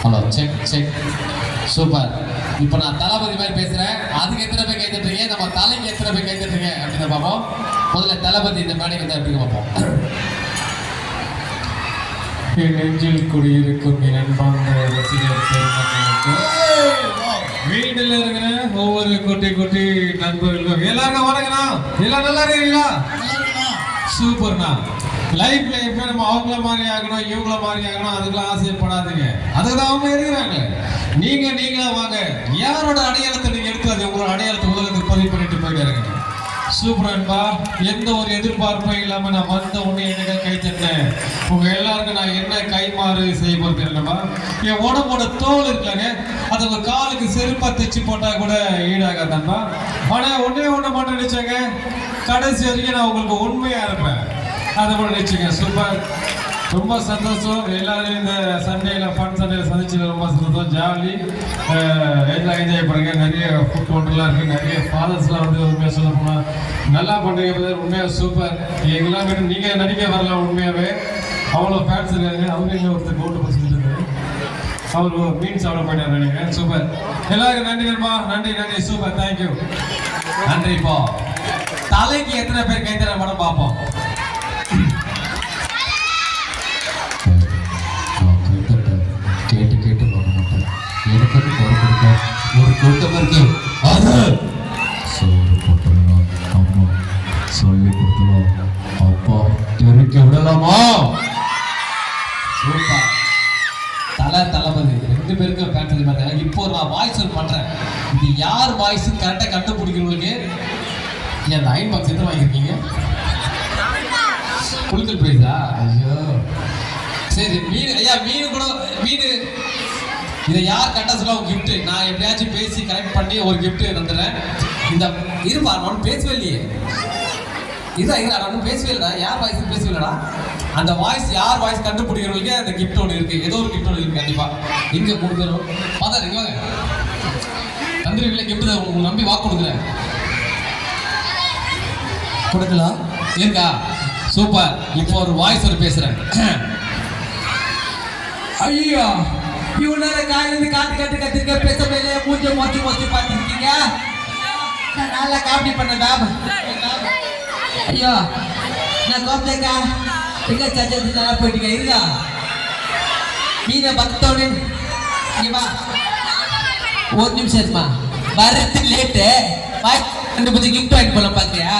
Hello check check super. இப்போ நான் தளபதி மாதிரி பேசுறேன். அதுக்கு எத்தனை பேர் கை தட்டுறீங்க, நம்ம தலைக்கு எத்தனை பேர் கை தட்டுறீங்க அப்படின்னு பார்ப்போம். முதல்ல தளபதி இந்த மேடைக்கு வந்து எப்படி பார்ப்போம். என் நெஞ்சில் குடியிருக்கும் என் அன்பார்ந்த ரசிகர் பெருமக்களுக்கு, வீட்டில் இருக்கிற ஒவ்வொரு குட்டி குட்டி நண்பர்களுக்கும் எல்லாருக்கும் வணக்கண்ணா. எல்லாம் நல்லா இருக்கீங்களா? சூப்பர்ண்ணா. லைஃப்ல எப்ப நம்ம அவங்கள மாதிரி ஆகணும் இவங்கள மாதிரி ஆகணும் அதுக்கெல்லாம் ஆசைப்படாதீங்க. அதுக்கு தான் அவங்க இருக்கிறாங்க. நீங்களா வாங்க. யாரோட அடையாளத்தை நீங்க எடுக்காது, உங்களோட அடையாளத்தை உலகத்துக்கு பதிவு பண்ணிட்டு போயிட்டு இருங்க. சூப்பர் அன்பா. எந்த ஒரு எதிர்பார்ப்பும் இல்லாம நான் வந்த உடனே எனக்கு கை தட்டேன். உங்க எல்லாருக்கும் நான் என்ன கைமாறு செய்ய போறது இல்லைப்பா. என் உடம்போட தோல் இருக்காங்க, அது உங்க காலுக்கு செருப்பா தைச்சு போட்டா கூட ஈடாகாதன்பா. ஆனா ஒண்ணு மட்டும் நினைச்சாங்க, கடைசி வரைக்கும் நான் உங்களுக்கு உண்மையா இருப்பேன். அதை கூட நினைச்சுங்க. சூப்பர். ரொம்ப சந்தோஷம். எல்லாரும் இந்த சண்டேல ஃபன் சண்டேல சந்திச்சது ரொம்ப சந்தோஷம். ஜாலி எல்லாம் என்ஜாய் பண்ணுங்க. நிறைய ஃபுட் ஒன்றெல்லாம் இருக்கு. நிறைய ஃபாதர்ஸ்லாம் வந்து உண்மையாக சொல்ல போனால் நல்லா பண்ணுறீங்க. உண்மையாக சூப்பர். எங்கெல்லாம் வேணும் நீங்கள் நடிக்க வரலாம். உண்மையாகவே அவ்வளோ ஃபேன்ஸ் இருக்காங்க. அவங்க இங்கே ஒருத்தர் கோட்டு பசங்க இருக்காரு. அவர் மீன் சாப்பிட போயிட்டார் நினைக்கிறேன். சூப்பர். எல்லாருக்கும் நன்றிமா. நன்றி. சூப்பர். தேங்க்யூ. நன்றி. இப்போ தலைக்கு எத்தனை பேர் கை தர மட்டும் பார்ப்போம். கேட்டு போக மாட்டேன். எனக்கு ஒரு கூட்டம் இருக்கு. அது சோறு போட்டுருவோம். அம்மா சொல்லி கொடுத்துருவோம். அப்பா தெரிவிக்க விடலாமா? சூப்பர். தளபதி ரெண்டு பேருக்கும் பேண்டது மாதிரி. இப்போ நான் வாய்ஸ் ஒன்று பண்றேன். இது யார் வாய்ஸ் கரெக்டாக கண்டுபிடிக்கிறவங்களுக்கு அந்த அயன் பாக்ஸ் எத்தனை வாங்கியிருக்கீங்க? குழுக்கள் பிரைஸா? ஐயோ சரி. மீன் ஐயா, மீன் கூட மீன். இதை யார் கரெக்டாக சொல்ல கிஃப்ட் நான் எப்படியாச்சும் பேசி கரெக்ட் பண்ணி ஒரு கிஃப்ட் தந்துடுறேன். இந்த இருப்பா, நான் பேசவே இல்லையே. இதுதான் நான் பேசவே இல்லைடா. யார் வாய்ஸ் பேசவே இல்லைடா. அந்த வாய்ஸ் யார் வாய்ஸ் கண்டுபிடிக்கிறவங்களுக்கு அந்த கிஃப்ட் ஒன்று இருக்கு. ஏதோ ஒரு கிஃப்ட் ஒன்று இருக்கு கண்டிப்பா. எங்க 3 பேரும் பார்த்தா இங்க வாங்க. தந்திரிகளை கிஃப்ட் உங்களுக்கு நம்பி வாக்கு கொடுக்குறேன். கொடுக்கலாம் இருக்கா? சூப்பர். இப்போ ஒரு வாய்ஸ் ஒரு பேசுறேன். ஐயோ, இவ்வளோ நேரம் காலையிலேருந்து கத்திருக்க பேச மேலே மூஞ்ச மொச்சி பார்த்துருக்கீங்க. நான் நல்லா காமெடி பண்ணேன் மேம். ஐயோ நான் கோப்தேக்கா எங்க சர்ச்சை நல்லா போயிட்டீங்க. இருக்கா மீனை பத்தோன்னு இங்கேவா ஒரு நிமிஷம் இருக்குமா வரது லேட்டு. ரெண்டு கொஞ்சம் கிஃப்ட் வாங்கி போல பார்த்தியா?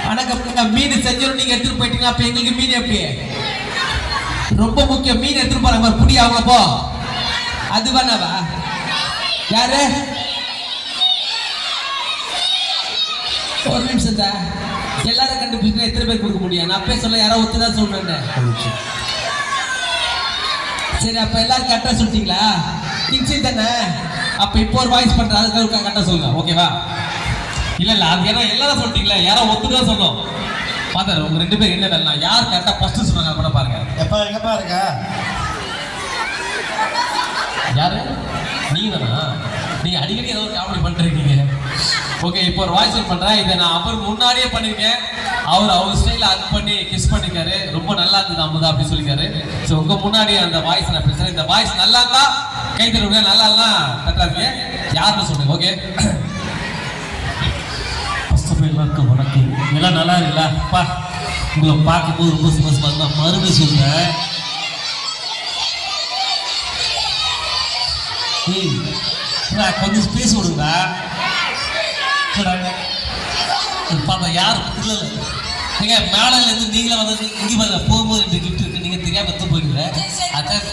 வணக்கம். மீன் செஞ்சிடும் நீங்க எடுத்துட்டு போயிட்டீங்க. அப்ப எங்களுக்கு மீன் எப்படி? ரொம்ப முக்கியம். மீன் எடுத்துட்டு போற மாதிரி புடி அவங்க போ. அது பண்ணவா யாரு? ஒரு நிமிஷம் தான். எல்லாரும் கண்டுபிடிச்சா எத்தனை பேர் கொடுக்க முடியும்? நான் அப்பயே சொல்ல யாரோ ஒத்துதான் சொல்றேன். சரி, அப்ப எல்லாரும் கரெக்டா சொல்லிட்டீங்களா? நிச்சயம் தானே. அப்ப இப்போ ஒரு வாய்ஸ் பண்ற அதுக்கு கரெக்டா சொல்லுங்க. ஓகேவா? இல்ல அது ஏன்னா எல்லாரும் சொல்லிட்டீங்களா? யாரோ ஒத்துதான் சொன்னோம். பாத்தா உங்க 2 பேர் என்ன வேலை? யார் கரெக்டா ஃபர்ஸ்ட் சொன்னாங்க கூட பாருங்க. எப்ப எங்கப்பா இருக்க? யாரு? நீங்க தானா? நீங்க அடிக்கடி ஏதோ காமெடி பண்றீங்க. ஓகே, இப்போ ஒரு வாய்ஸ் பண்றேன். இதை நான் அவர் முன்னாடியே பண்ணிருக்கேன். அவர் ஸ்டைல ஆக்ட் பண்ணி கிஸ் பண்ணிருக்காரு. ரொம்ப நல்லா இருந்தது அமுதா அப்படி சொல்லிருக்காரு. ஸோ உங்க முன்னாடியே அந்த வாய்ஸ் நான் பேசுறேன். இந்த வாய்ஸ் நல்லா இருந்தா கை தருவீங்க, நல்லா இல்லைன்னா தட்டாதீங்க. யாருன்னு சொல்லுங்க. ஓகே, எல்லாருக்கும் வணக்கம். எல்லாம் நல்லா இருக்குல்ல? அப்பா உங்களை பார்க்கும்போது ரொம்ப சந்தோஷமா இருந்தா மறுபடியும் சொல்றேன். கொஞ்சம் ஸ்பேஸ் விடுங்க. பார்த்தா யார் இல்லை நீங்க மேலையில இருந்து நீங்களே வந்து இங்கே பாருங்க. போகும்போது 2 கிஃப்ட் இருக்கு. நீங்க தெரியாம எடுத்து போயிடுங்க. அதான்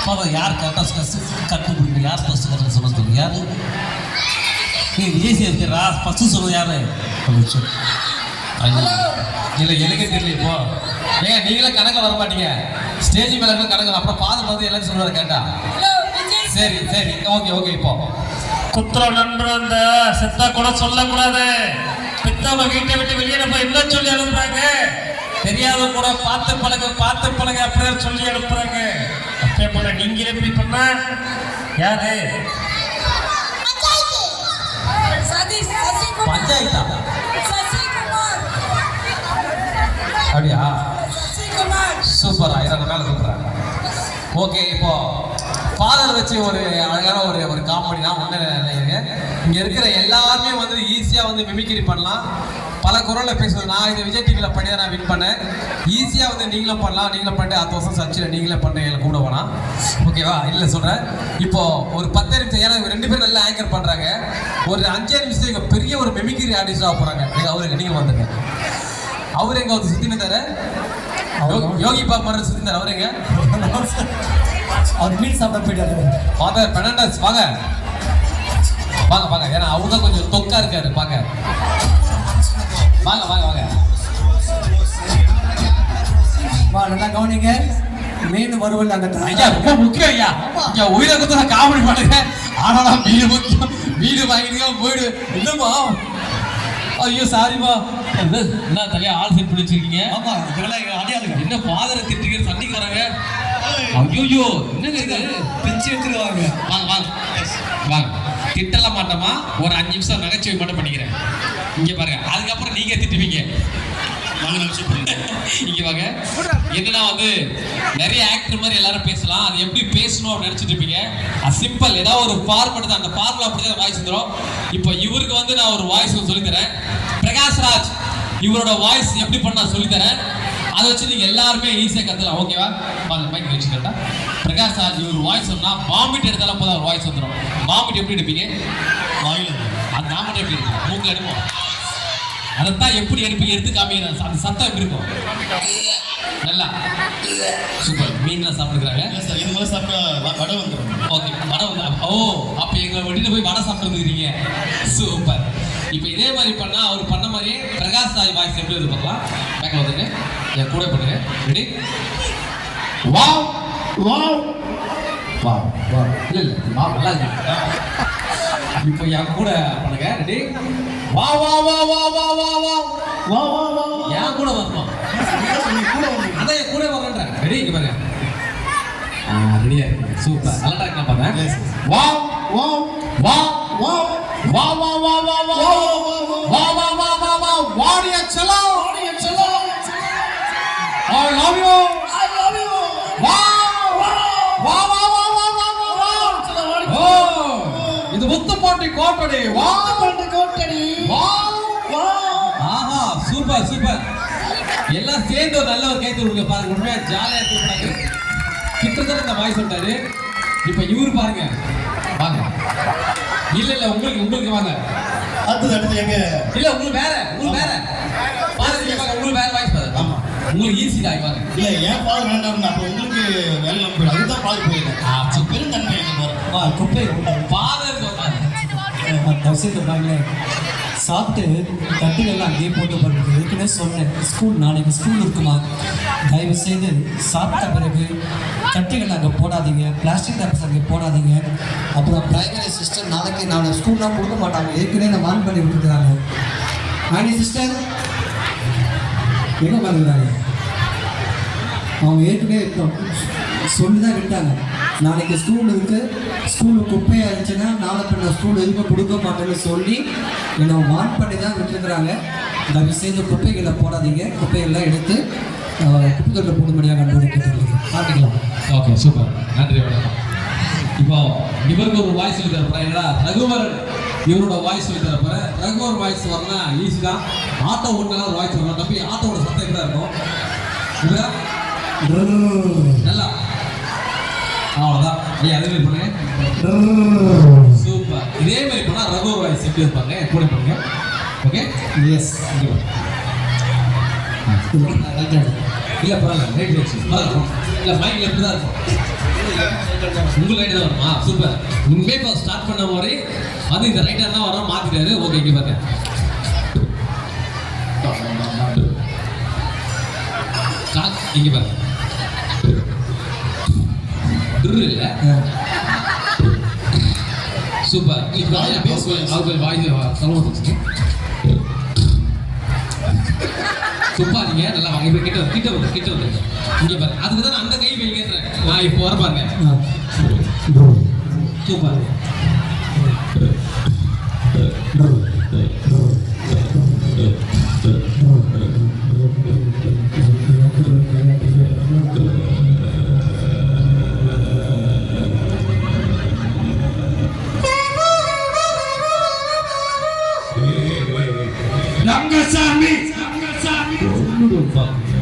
பார்த்தா யார் கரெக்டாக கற்றுப்பிடிங்க. யார் ஃபர்ஸ்ட் கரெக்டாக சொல்ல சொல்லுங்க. யாரு நீ விஜய் இருக்கிறா? ஃபர்ஸ்ட் சொல்லுங்க. யாரு? இல்ல எனக்கே தெரியல. இப்போ ஏங்க நீங்களே கணக்கில் வர மாட்டீங்க. ஸ்டேஜ் மேல கணக்கு. அப்புறம் ஃபாதர் வந்து எல்லாரும் சொல்லுவாரு கேட்டா. சரி ஓகே. இப்போ குத்திரம் நன்று அந்த செத்தா கூட சொல்லக்கூடாது. பெத்தவங்க வீட்டை விட்டு வெளியே போய் என்ன சொல்லி அனுப்புறாங்க? தெரியாத கூட பார்த்து பழக அப்படியே சொல்லி அனுப்புறாங்க. அப்பே போல நீங்க எப்படி பண்ண? யாரு? பஞ்சாயத்தா? அப்படியா? சூப்பரா. இதை மேல சொல்றேன். ஓகே, இப்போ ஃபாதர் வச்சு ஒரு அழகான ஒரு காமெடி தான் ஒன்று நினைக்கிறேன். இங்கே இருக்கிற எல்லாருமே வந்து ஈஸியாக வந்து மிமிக்ரி பண்ணலாம். பல குரலில் பேசுவது. நான் இதை விஜய் டிவியில் பண்ணி தான் நான் வின் பண்ணேன். ஈஸியாக வந்து நீங்களும் பண்ணலாம். நீங்களும் பண்ணிட்டு 10 வருஷம் சர்ச்சில் நீங்களே பண்ண எங்களை கூப்பிட வேணாம். ஓகேவா? இல்லை சொல்கிறேன். இப்போ ஒரு 10 நிமிஷம், ஏன்னா 2 பேரும் நல்லா ஆங்கர் பண்ணுறாங்க. ஒரு 5 நிமிஷம் இங்கே பெரிய ஒரு மிமிக்ரி ஆர்டிஸ்டாக போகிறாங்க. அவருக்கு நீங்கள் வந்துங்க. அவர் எங்க வந்து சுத்தின தர யோகி பாப் மாதிரி சுத்தின அவர் எங்க? அவர் மீன் சாப்பிட போயிட்டாரு. ஃபாதர் பெர்னாண்டஸ் வாங்க வாங்க வாங்க. ஏன்னா அவங்க தான் கொஞ்சம் தொக்கா இருக்காரு. வாங்க வாங்க வாங்க வாங்க. வா, நல்லா கவனிங்க. மீன் வறுவல் அங்க ஐயா ரொம்ப முக்கியம் ஐயா. இங்க உயிரை கொடுத்து நான் காமெடி பண்ணுங்க. ஆனா மீன் முக்கியம். மீன் வாங்கிடுங்க போயிடு. என்னமா? ஐயோ சாரிமா. என்ன தலையா ஆள் செட் பண்ணி வச்சிருக்கீங்க? ஆமா, இதெல்லாம் அடையாளம். என்ன ஃபாதரை திட்டுக்கிற சண்டைக்கு வராங்க? ஐயோ என்னங்க இது? பிச்சு எடுத்துருவாங்க. வாங்க வாங்க வாங்க. திட்டலாம் மாட்டோமா, ஒரு 5 நிமிஷம் நகைச்சுவை மட்டும் பண்ணிக்கிறேன். இங்க பாருங்க, அதுக்கப்புறம் நீங்க திட்டுவீங்க. இங்க வாங்க. என்னன்னா வந்து நிறைய ஆக்டர் மாதிரி எல்லாரும் பேசலாம். அது எப்படி பேசணும் அப்படின்னு நினைச்சிட்டு இருப்பீங்க. அது சிம்பிள். ஏதாவது ஒரு ஃபார்முலா தான், அந்த ஃபார்முலா அப்படிதான் வாய்ஸ் வந்துடும். இப்போ இவருக்கு வந்து நான் ஒரு வாய்ஸ் சொல்லித்தரேன். பிரகாஷ்ராஜ் இவரோட வாய்ஸ் எப்படி பண்ண நான் சொல்லித்தரேன். அதை வச்சு நீங்க எல்லாருமே ஈஸியாக கத்துக்கலாம். ஓகேவா? பாருங்க, மைக் வச்சுக்கிட்டா. பிரகாஷ்ராஜ் இவர் வாய்ஸ் சொன்னா வாமிட் எடுத்தாலும் போதும் ஒரு வாய்ஸ் வந்துடும். வாமிட் எப்படி எடுப்பீங்க? வாயில். அது வாமிட் எப்படி எடுப்போம்? மூக்கு எடுப்போம். அதைத்தான் எப்படி எடுப்பீங்க எடுத்து காமிக்கிறேன். அந்த சத்தம் எப்படி இருக்கும்? நல்லா சூப்பர். மீன்லாம் சாப்பிடுறாங்க. ஓகே, வடை வந்து ஓ அப்போ எங்களை விட்டுட்டு போய் வடை சாப்பிட்டுருந்துக்கிறீங்க. சூப்பர். இப்போ இதே மாதிரி பண்ணா அவர் பண்ண மாதிரியே பிரகாஷ் ராஜ் வாய்ஸ் எப்படி இது பண்ணலாம். பேக்கில் வந்துங்க, என் கூட பண்ணுங்க. Ready? Wow wow wow wow. இல்லை இல்லை வா, நல்லா இருக்கு. இப்போ என் கூட பண்ணுங்க. ரெடி? வா வா வா வா வா வா வா வா வா வா. என் கூட வரணும். அதான் என் கூட வரேன்றேன். ரெடி? இங்க பாருங்க. ரெடியா இருக்கு. சூப்பர். நல்லா இருக்கலாம் பாருங்க. வா வா வா வா வா வா வா வா வா வா வா வா வா வா. வாடியா செல்லோ, வாடியா செல்லோ. I love you. I love you. வா வா வா வா வா வா வா வா. ஓ இது முத்துப்பாண்டி கோட்டடி. வா முத்துப்பாண்டி கோட்டடி. வா வா. ஆஹா சூப்பர் சூப்பர். எல்லாம் சேர்ந்து ஒரு நல்ல ஒரு கைத்து கொடுங்க. பாருங்க, உண்மையா ஜாலியா இருக்கு. கிட்டத்தட்ட இந்த வாய்ஸ் சொல்லிட்டாரு. இப்ப இவரு பாருங்க, வாங்க. இல்ல இல்ல உங்களுக்கு வாங்க. அடுத்து எங்க? இல்ல உங்களுக்கு வேற பாருங்க. உங்களுக்கு வேற வாய்ஸ் பாருங்க. ஆமா, உங்களுக்கு ஈஸி தான். வாங்க. இல்ல ஏன் பால் வேண்டாம். அப்ப உங்களுக்கு வேலை நம்பி அதுதான் பால் போயிடும். பெருந்தன்மை வா குப்பை ஃபாதர் தவசத்தை பாருங்களேன். சாப்பிட்டு தட்டுகள்லாம் அங்கேயே போட்டு பண்ணுறது. ஏற்கனவே சொன்னேன், நாளைக்கு ஸ்கூல் இருக்குமா, தயவு செய்து சாப்பிட்ட பிறகு தட்டுகள் அங்கே போடாதீங்க, பிளாஸ்டிக் ரேப்ஸ் அங்கே போடாதீங்க. அப்புறம் பிரைமரி சிஸ்டர் நாளைக்கு ஸ்கூல்லாம் கொடுக்க மாட்டாங்க. ஏற்கனவே நான் வான் பண்ணி விட்டுருக்குறாங்க. ஆனி சிஸ்டர் எங்கே பண்ணுறாங்க? அவங்க ஏற்கனவே சொல்லி தான் விட்டாங்க. நாளைக்கு ஸ்கூல் இருக்குது, ஸ்கூலு குப்பையாக இருந்துச்சுன்னா நாளை பின்ன ஸ்கூல் எதுவும் கொடுக்க மாட்டேன்னு சொல்லி என்னை வான் பண்ணி தான் விட்டுருக்குறாங்க. தயவு செய்து குப்பைகளை போடாதீங்க, குப்பைகள்லாம் எடுத்து குப்பைகளில் போடும்படியாக கண்டுபிடிக்க பார்த்துக்கலாம். ஓகே சூப்பர், நன்றி வணக்கம். இப்போ இவருக்கு ஒரு வாய்ஸ் சொல்லி தரப்போறேன். என்னடா ரகுவரன் இவரோட வாய்ஸ் சொல்லி தரப்போறேன். ரகுவர் வாய்ஸ் வரலாம் ஈஸி தான். ஆட்டோ ஓட்டுனா ஒரு வாய்ஸ் வரலாம். தம்பி ஆட்டோட சத்தம் எப்படி இருக்கும்? நல்லா அவ்வளோதான். அதே மாதிரி பண்ணுங்க. சூப்பர். இதே மாதிரி பண்ணா ரகுவர் வாய்ஸ் எப்படி இருப்பாங்க கூட பண்ணுங்க. Okay yes. இல்லை பரவாயில்ல, ரைட் வச்சு இல்லை மைண்டில் எப்படி தான் இருக்கும். உங்கள் ரைட்டு தான் வருமா? சூப்பர். உண்மையே இப்போ ஸ்டார்ட் பண்ண மாதிரி அது இந்த ரைட்டாக தான் வரும். மாற்றிட்டாரு. ஓகே இங்கே பாருங்க. இங்கே பாருங்க. இல்லை சூப்பர். அவங்க வாய்ஸ் சொல்லுவாங்க. சூப்பர். நீங்க நல்லா வாங்க. இப்ப கிட்ட வந்து இங்க பாருங்க. அதுக்கு தான் அந்த கை வைக்கிறேன். நான் இப்போ வர பாருங்க. சூப்பர். அங்கிட்டு பாத்தியா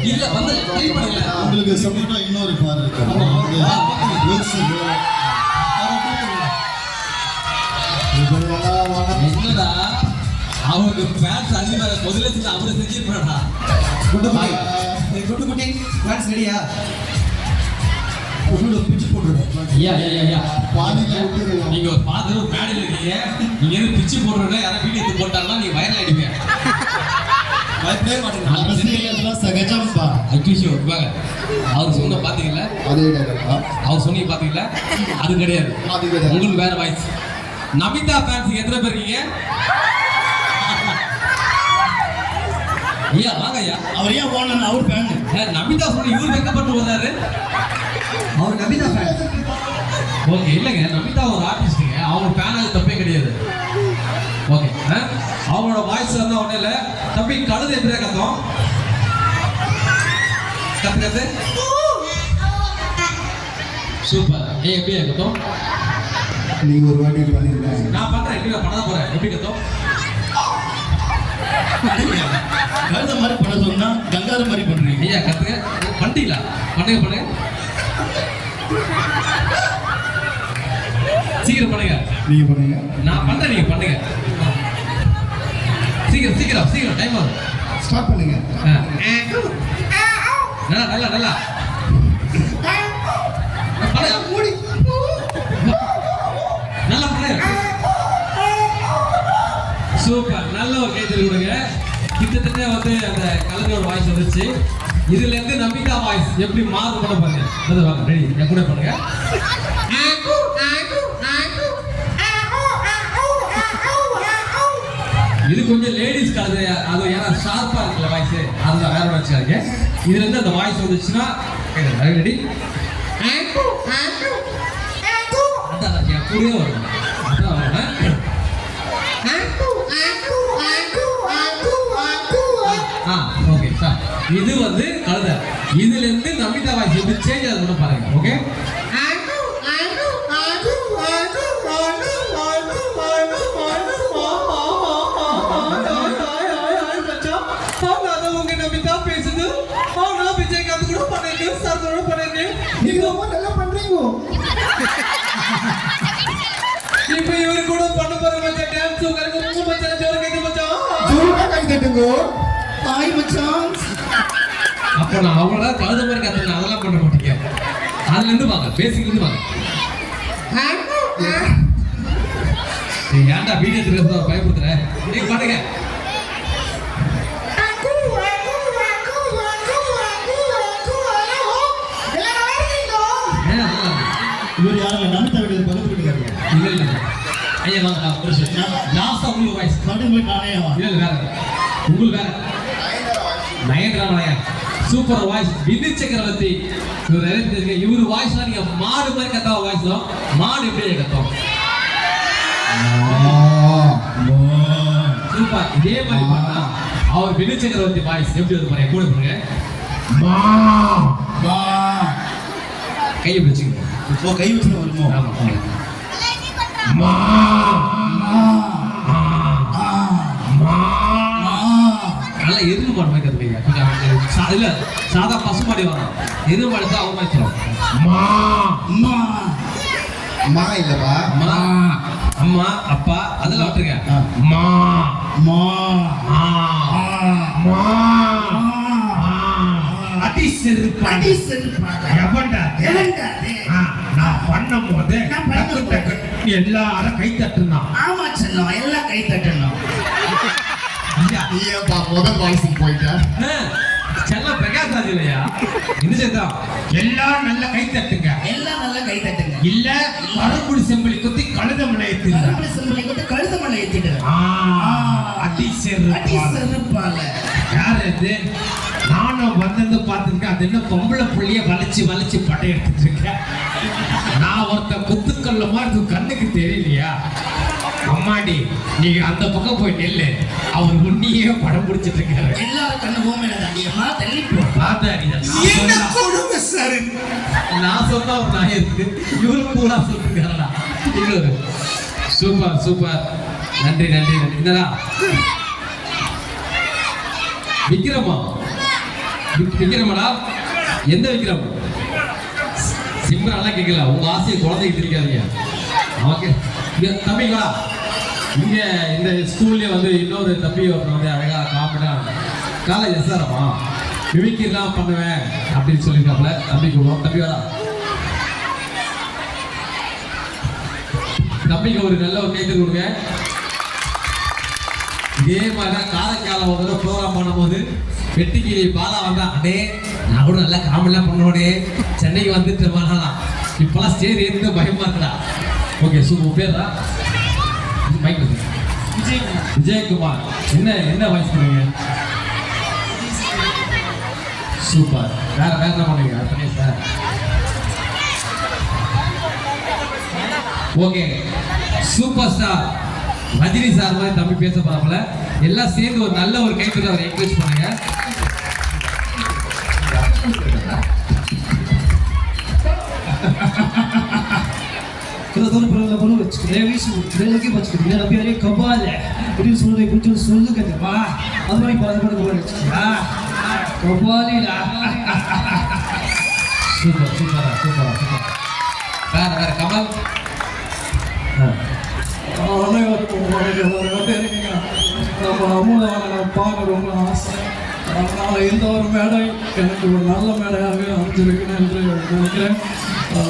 இல்ல வந்து ட்ரை பண்ணல. உங்களுக்கு சப்போர்ட்டா இன்னொரு பார் இருக்கு. என்னடா அவனுக்கு ஃபேன்ஸ் அதிகமா முதல்ல செஞ்சு அவரை செஞ்சிருப்பாடா. குண்டு குட்டி ஃப்ரெண்ட்ஸ் ரெடியா? உங்களோட பிச்சு போட்டுருங்க. ஐயா நீங்க ஒரு பாத்து ஒரு பேடில் இருக்கீங்க, நீங்க எதுவும் பிச்சு போடுறோட யாரும் வீடியோ எடுத்து போட்டாங்கன்னா நீங்க வைரல் ஆயிடுவீங்க. பயப்படவே மாட்டேங்க. சகஜம்பா. அக்கிஷோ வாங்க. அவர் சொன்ன பாத்தீங்களா? அதே டைலாக். அவர் சொன்னீங்க பாத்தீங்களா? அது கிடையாது. உங்களுக்கு வேற வாய்ஸ். நமிதா ஃபேன்ஸ் எத்தனை பேர் இருக்கீங்க? ஐயா வாங்க ஐயா. அவர் ஏன் ஓனன்? அவர் ஃபேன். நமிதா சொல்லி இவர் வெக்கப்பட்டு வந்தாரு. அவர் நமிதா ஃபேன். ஓகே இல்லைங்க, நமிதா ஒரு ஆர்டிஸ்ட்டுங்க, அவங்க ஃபேனாக தப்பே கிடையாது. ஓகே அவங்களோட வாய்ஸ் வந்து ஒன்றும் இல்லை. தம்பி கழுது எப்படியா கத்தோம்? கத்து சூப்பர். எப்படியா கத்தோம்? நீங்க ஒரு வாட்டி பண்ணிருங்க. நான் பண்றேன். எப்படி பண்ண போறேன்? எப்படி கத்தோம்? கழுத மாதிரி பண்ண சொன்னா கங்கார மாதிரி பண்றீங்க. ஐயா கத்துங்க. பண்ணிட்டீங்களா? பண்ணுங்க சீக்கிரம் பண்ணுங்க. நீங்க பண்ணுங்க. நான் பண்றேன், நீங்க பண்ணுங்க. சீக்கிரம் டைம் ஆகும். ஸ்டார்ட் பண்ணுங்க. நல்லா பண்ணுங்க. நல்லா பண்ணுங்க. சூப்பர். நல்ல ஒரு கைத்தறி கொடுங்க. கிட்டத்தட்ட வந்து அந்த கலைஞர் வாய்ஸ் வந்துச்சு. இதுல இருந்து நம்பிக்கா வாய்ஸ் எப்படி மாறு பண்ண பாருங்க. அது வாங்க ரெடி. என் கூட பண்ணுங்க. இது கொஞ்சம் லேடிஸ் காது, அது ஏன்னா ஷார்ப்பா இருக்குல்ல வாய்ஸ், அதுதான் வேற வச்சுக்காங்க. இதுல இருந்து அந்த வாய்ஸ் வந்துச்சுன்னா ரெடி. அதான் என் கூடயே வரும். அதான் வரணும். Okay sir. இது வந்து கழுத. இதுல இருந்து நமிதா வாய்ஸ் எப்படி சேஞ்ச் ஆகுது கூட பாருங்க. ஓகே பேசுது. விஜயகாந்த் கூட பண்ணிருக்கு, சார் கூட பண்ணிருக்கு. நீங்க ரொம்ப நல்லா பண்றீங்க. இப்ப இவரு கூட பண்ண போற மச்சான் டான்ஸ் உங்களுக்கு மச்சான் ஜோர கைது மச்சான். ஜோரா கை தட்டுங்க. ஹாய் மச்சான். அப்ப நான் அவங்கள கழுத மாதிரி கத்துறேன், அதெல்லாம் பண்ண மாட்டீங்க. அதுல இருந்து வாங்க, பேசிக்கிட்டு இருந்து வாங்க. ஏன்டா வீடியோ எடுத்துறத பயப்படுத்துற? நீங்க பண்ணுங்க. இவர் யாருங்க? நமிதா வீடு பக்கத்து வீட்டுக்காரங்க. இல்ல ஐயா வாங்க ஒரு நிமிஷம். லாஸ்டா உங்களுக்கு வாய்ஸ் பக்கத்து நானே வா. இல்ல வேற உங்களுக்கு வேற நயன்தாரா நாயா. Super voice. வினித் சக்கரவர்த்தி இவரு வாய்ஸ்லாம் நீங்க மாடு மாதிரி கத்தாவ வாய்ஸ் தான். மாடு எப்படி கத்தோம்? சூப்பர். இதே மாதிரி பண்ணா அவர் வினித் சக்கரவர்த்தி வாய்ஸ் எப்படி வந்து பாருங்க. கூட பாருங்க. கையை பிடிச்சிங்க. இப்போ கை வச்சு வருமோ? நல்லா எருமை மாடு மாதிரி கத்துக்கீங்க. கொஞ்சம் இல்ல சாதா பசுமாடி வரும். எருமை மாடு தான் அவங்க வச்சிரும். மா இல்லப்பா. அம்மா அப்பா அதெல்லாம் விட்டுருங்க. நான் பண்ணும் போது எல்லாரும் கை தட்டுனான். ஆமா செல்லம், எல்லாம் கை தட்டணும். நீப்பா முதல் வாய்ஸுக்கு போயிட்டேன். செல்லம் பிரகாஷ் ராஜ் இல்லையா? இது சேர்த்தா எல்லாரும் நல்ல கை தட்டுங்க. எல்லாம் நல்லா கை தட்டுங்க. இல்ல கருப்புடி செம்பளி குத்தி கழுத மலை ஏத்திடுங்க. கருப்புடி செம்பளி குத்தி கழுத மலை ஏத்திடுங்க. அடி அடி செருப்பால. யார் இது? நானும் வந்தது பார்த்துருக்கேன். அது என்ன பொம்பளை புள்ளிய வளைச்சு படம் எடுத்துட்டு இருக்கேன். நான் ஒருத்த குத்துக்கல்ல மாதிரி கண்ணுக்கு தெரியலையா? அம்மாடி நீங்க அந்த பக்கம் போய் நெல்லு. அவர் உன்னியே படம் பிடிச்சிட்டு இருக்காரு. எல்லாரும் கண்ணு பூமியில தாண்டியம்மா தள்ளி போ. பார்த்தா என்ன கொடுமை சார் நான் சொன்னா ஒரு நாய் இருக்கு, இவரு பூரா சொல்லிருக்காரடா. இன்னொரு சூப்பர் சூப்பர், நன்றி நன்றி நன்றி. என்னடா விக்ரமா? விக்ரமடா, எந்த விக்ரம்? சிம்ரன்லாம் கேட்கல, உங்க ஆசையை குழந்தைக்கு தெரிவிக்காதீங்க. ஓகே தம்பிங்களா, இங்க இந்த ஸ்கூல்ல வந்து இன்னொரு தம்பி ஒருத்தன் வந்து அழகா காமெடா காலேஜ் எஸ்ஆரமா மிமிக்ரிலாம் பண்ணுவேன் அப்படின்னு சொல்லியிருக்காப்புல. தம்பி கூடுவோம். தம்பி வாடா, தம்பிக்கு ஒரு நல்ல ஒரு கைத்து கொடுங்க. இதே மாதிரிதான் காரைக்கால ஒரு தடவை ப்ரோக்ராம் பண்ணும்போது வெட்டிக்கிளி பாலா வந்தா, அடே நான் கூட நல்லா காமெடிலாம் பண்ணோடே சென்னைக்கு வந்துட்டு வரலாம், இப்பெல்லாம் ஸ்டேஜ் ஏற்க பயமா இருக்கா. Okay super. பேரா மைக் விஜயகுமார். என்ன வாய்ஸ் பண்ணுவீங்க? சூப்பர். வேற என்ன பண்ணுவீங்க? பண்ணி sir. Okay super star Rajini sir மாதிரி தம்பி பேச போறாப்புல. எல்லாம் சேர்ந்து ஒரு நல்ல ஒரு கைத்தறி அவரை என்கரேஜ் பண்ணுங்க. சூப்பர் சூப்பரா சூப்பரா சூப்பர். வேற வேற கமல். அனைவருக்கும் இருக்குங்க. நம்ம அமுதவான பார்க்க ரொம்ப ஆசை. அதனால் இந்த ஒரு மேடை எனக்கு ஒரு நல்ல மேடையாக அமைஞ்சிருக்குன்னு என்று நினைக்கிறேன்.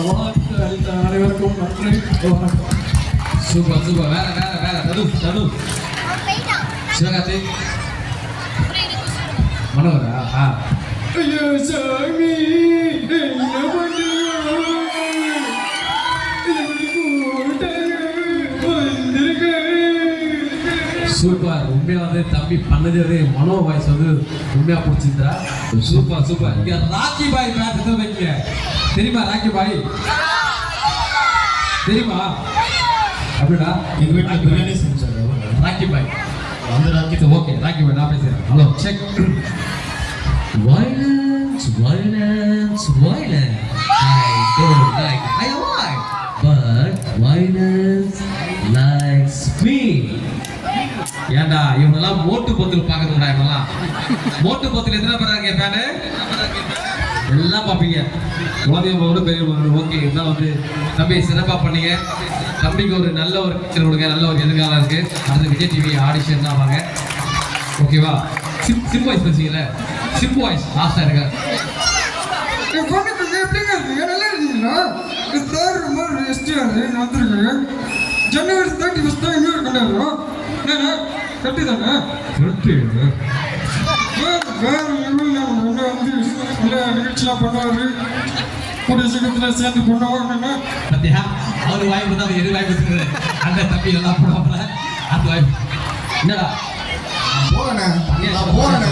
வாழ்த்து அளித்த அனைவருக்கும் நன்றி, வணக்கம். Super super. வேற வேற வேற தடு தடு சிவகார்த்தி மனோகரா. ஐயோ சாமி, என்ன பண்ணுறீங்க? சூப்பர். உண்மையா வந்து தம்பி பண்ணது மனோ வாய்ஸ் வந்து உண்மையா பிடிச்சிருந்தா. Super super. இங்க ராக்கி பாய் பேசுறது வைங்க. தெரியுமா ராக்கி பாய்? தெரியுமா? அப்படிடா எங்க வீட்டுல பிரியாணி செஞ்சாரு ராக்கி பாய். அந்த ராக்கி ஓகே ராக்கி பாய் நான் பேசுறேன். Hello check. Violence, violence, violence. I don't like it. I like, but violence likes me. ஏண்டா இவனெல்லாம் மோட்டு பத்தில் பார்க்கணும்டா. இவனெல்லாம் மோட்டு பத்தில் எத்தனை பேர் இருக்கீங்க ஃபேனு? எல்லாம் பார்ப்பீங்க, குழந்தைங்களோட பெரியவங்களோட. ஓகே இதுதான் வந்து தம்பி சிறப்பாக பண்ணீங்க. தம்பிக்கு ஒரு நல்ல ஒரு பிக்சர் கொடுங்க, நல்ல ஒரு எதிர்காலம் இருக்கு. அடுத்து விஜய் டிவி ஆடிஷன் தான் வாங்க. ஓகேவா? சிம் வாய்ஸ் பேசுறீங்களே, சிம் வாய்ஸ் லாஸ்டாக இருக்க. என் பொண்ணுக்கு எப்படிங்க இருக்கீங்க? நல்லா இருக்கீங்களா? சார் ரொம்ப எஸ்டிஆர் வந்துருக்கேன். ஜனவரி 31 தான் இன்னொரு கொண்டாடுறோம். என்னண்ணா கட்டி தானே? வேற வந்து நல்ல நிகழ்ச்சியெலாம் பண்ணுவார். கூடிய சீக்கிரத்தில் சேர்ந்து பண்ணுவாங்கண்ணா. பத்தியா அவர் வாய்ப்பு தான் எது வாய்ப்பு அந்த தம்பி நல்லா போடுவாங்கள அந்த வாய்ப்பு. என்னடா போறேன், நான் போறேன்,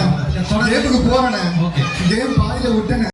கேமுக்கு போறேன். ஓகே கேம் பாதியில விட்டேன்.